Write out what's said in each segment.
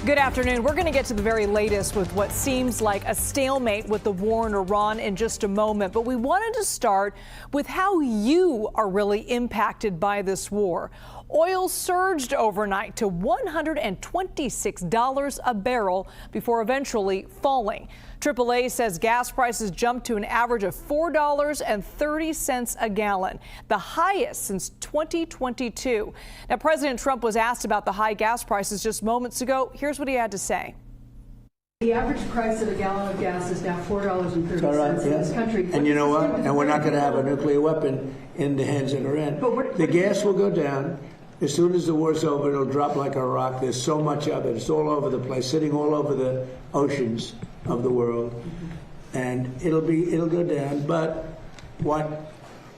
Good afternoon. We're going to get to the very latest with what seems like a stalemate with the war in Iran in just a moment. But we wanted to start with how you are really impacted by this war. Oil surged overnight to $126 a barrel before eventually falling. AAA says gas prices jumped to an average of $4.30 a gallon, the highest since 2022. Now, President Trump was asked about the high gas prices just moments ago. Here's what he had to say. The average price of a gallon of gas is now $4.30 in this country. And you know what? And we're not going to have a nuclear weapon in the hands of Iran. The gas will go down. As soon as the war's over, it'll drop like a rock. There's so much of it. It's all over the place, sitting all over the oceans of the world. And it'll go down. But what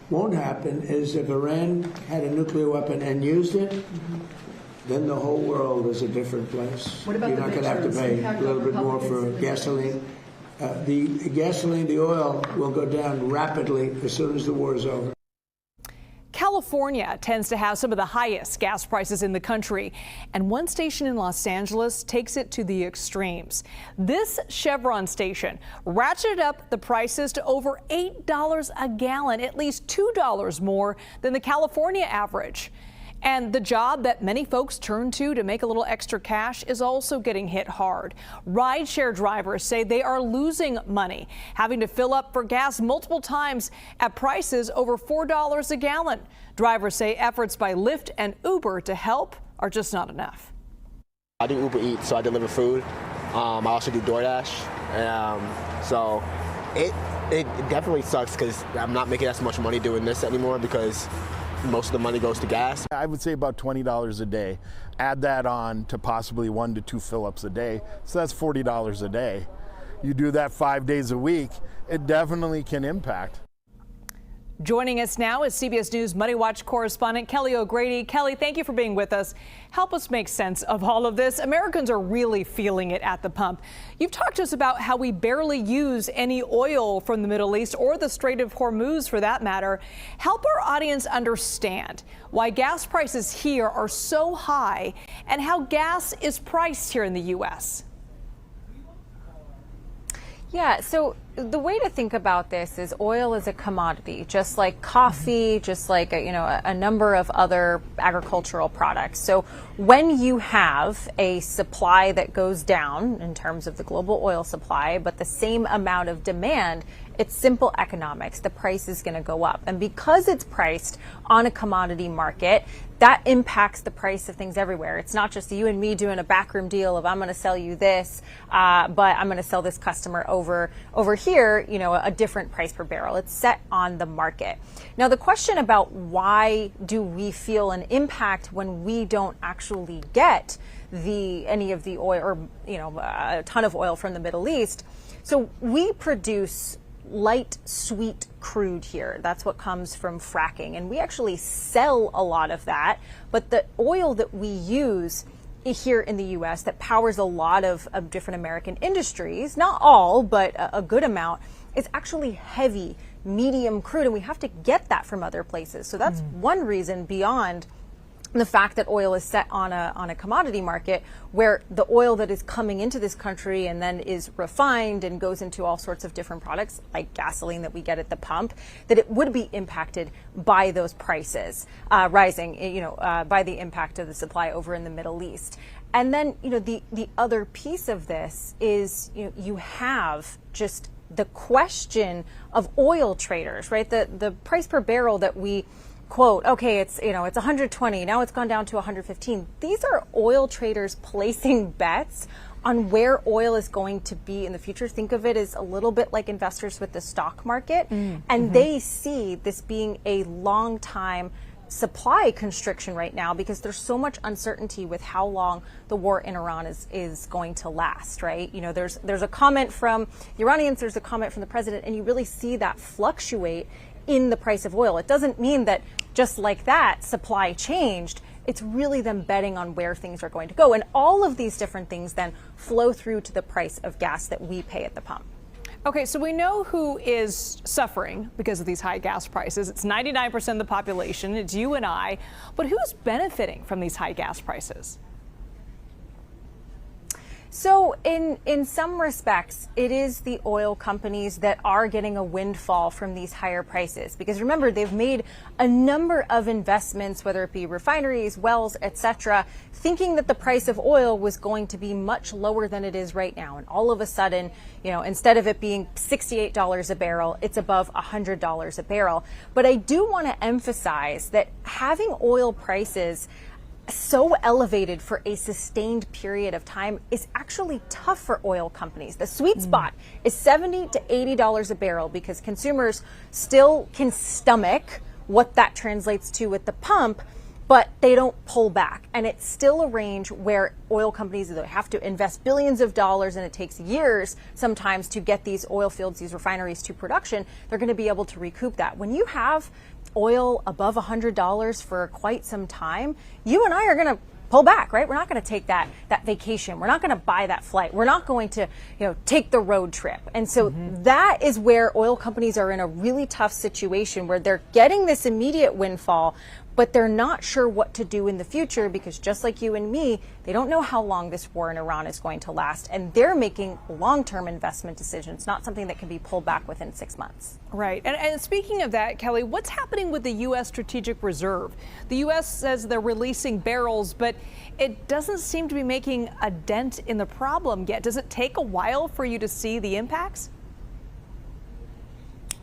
won't happen is if Iran had a nuclear weapon and used it, then the whole world is a different place. What about You're not going to have to pay a little bit more for gasoline. The oil will go down rapidly as soon as the war is over. California tends to have some of the highest gas prices in the country, and one station in Los Angeles takes it to the extremes. This Chevron station ratcheted up the prices to over $8 a gallon, at least $2 more than the California average. And the job that many folks turn to make a little extra cash is also getting hit hard. Rideshare drivers say they are losing money, having to fill up for gas multiple times at prices over $4 a gallon. Drivers say efforts by Lyft and Uber to help are just not enough. I do Uber Eats, so I deliver food. I also do DoorDash. So it definitely sucks because I'm not making as much money doing this anymore because most of the money goes to gas. I would say about $20 a day. Add that on to possibly 1 to 2 fill-ups a day. So that's $40 a day. You do that 5 days a week, it definitely can impact. Joining us now is CBS News MoneyWatch correspondent Kelly O'Grady. Kelly, thank you for being with us. Help us make sense of all of this. Americans are really feeling it at the pump. You've talked to us about how we barely use any oil from the Middle East or the Strait of Hormuz for that matter. Help our audience understand why gas prices here are so high and how gas is priced here in the U.S. Yeah, so the way to think about this is oil is a commodity, just like coffee, just like a number of other agricultural products. So when you have a supply that goes down in terms of the global oil supply, but the same amount of demand, it's simple economics. The price is going to go up. And because it's priced on a commodity market, that impacts the price of things everywhere. It's not just you and me doing a backroom deal of I'm going to sell you this, but I'm going to sell this customer over here, a different price per barrel. It's set on the market. Now, the question about why do we feel an impact when we don't actually get any of the oil or, a ton of oil from the Middle East. So we produce light sweet crude here. That's what comes from fracking, and we actually sell a lot of that. But the oil that we use here in the U.S. that powers a lot of different American industries, not all, but a good amount, is actually heavy, medium crude, and we have to get that from other places. So that's one reason beyond the fact that oil is set on a commodity market where the oil that is coming into this country and then is refined and goes into all sorts of different products like gasoline that we get at the pump, that it would be impacted by those prices rising, by the impact of the supply over in the Middle East. And then, the other piece of this is, you have just the question of oil traders, right? The price per barrel that we quote, okay, it's 120, now it's gone down to 115. These are oil traders placing bets on where oil is going to be in the future. Think of it as a little bit like investors with the stock market, and they see this being a long time supply constriction right now because there's so much uncertainty with how long the war in Iran is going to last, right? There's a comment from the Iranians, there's a comment from the president, and you really see that fluctuate in the price of oil. It doesn't mean that just like that supply changed. It's really them betting on where things are going to go. And all of these different things then flow through to the price of gas that we pay at the pump. Okay, so we know who is suffering because of these high gas prices. It's 99% of the population. It's you and I. But who's benefiting from these high gas prices? So in some respects, it is the oil companies that are getting a windfall from these higher prices. Because remember, they've made a number of investments, whether it be refineries, wells, etc., thinking that the price of oil was going to be much lower than it is right now. And all of a sudden, instead of it being $68 a barrel, it's above $100 a barrel. But I do want to emphasize that having oil prices so elevated for a sustained period of time is actually tough for oil companies. The sweet spot is $70 to $80 a barrel because consumers still can stomach what that translates to at the pump, but they don't pull back. And it's still a range where oil companies have to invest billions of dollars, and it takes years sometimes to get these oil fields, these refineries to production. They're going to be able to recoup that. When you have oil above $100 for quite some time, you and I are going to pull back, right? We're not going to take that vacation. We're not going to buy that flight. We're not going to, take the road trip. And so that is where oil companies are in a really tough situation where they're getting this immediate windfall, but they're not sure what to do in the future because just like you and me, they don't know how long this war in Iran is going to last. And they're making long-term investment decisions, not something that can be pulled back within 6 months. Right. And speaking of that, Kelly, what's happening with the U.S. Strategic Reserve? The U.S. says they're releasing barrels, but it doesn't seem to be making a dent in the problem yet. Does it take a while for you to see the impacts?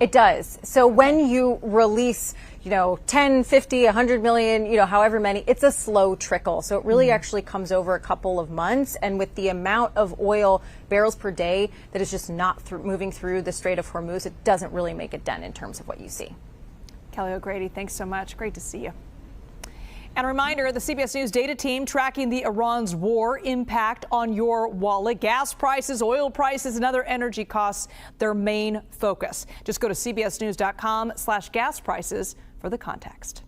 It does. So when you release, 10, 50, 100 million, however many, it's a slow trickle. So it really actually comes over a couple of months. And with the amount of oil barrels per day that is just not moving through the Strait of Hormuz, it doesn't really make a dent in terms of what you see. Kelly O'Grady, thanks so much. Great to see you. And a reminder, the CBS News data team tracking the Iran's war impact on your wallet. Gas prices, oil prices, and other energy costs, their main focus. Just go to cbsnews.com/gas prices for the context.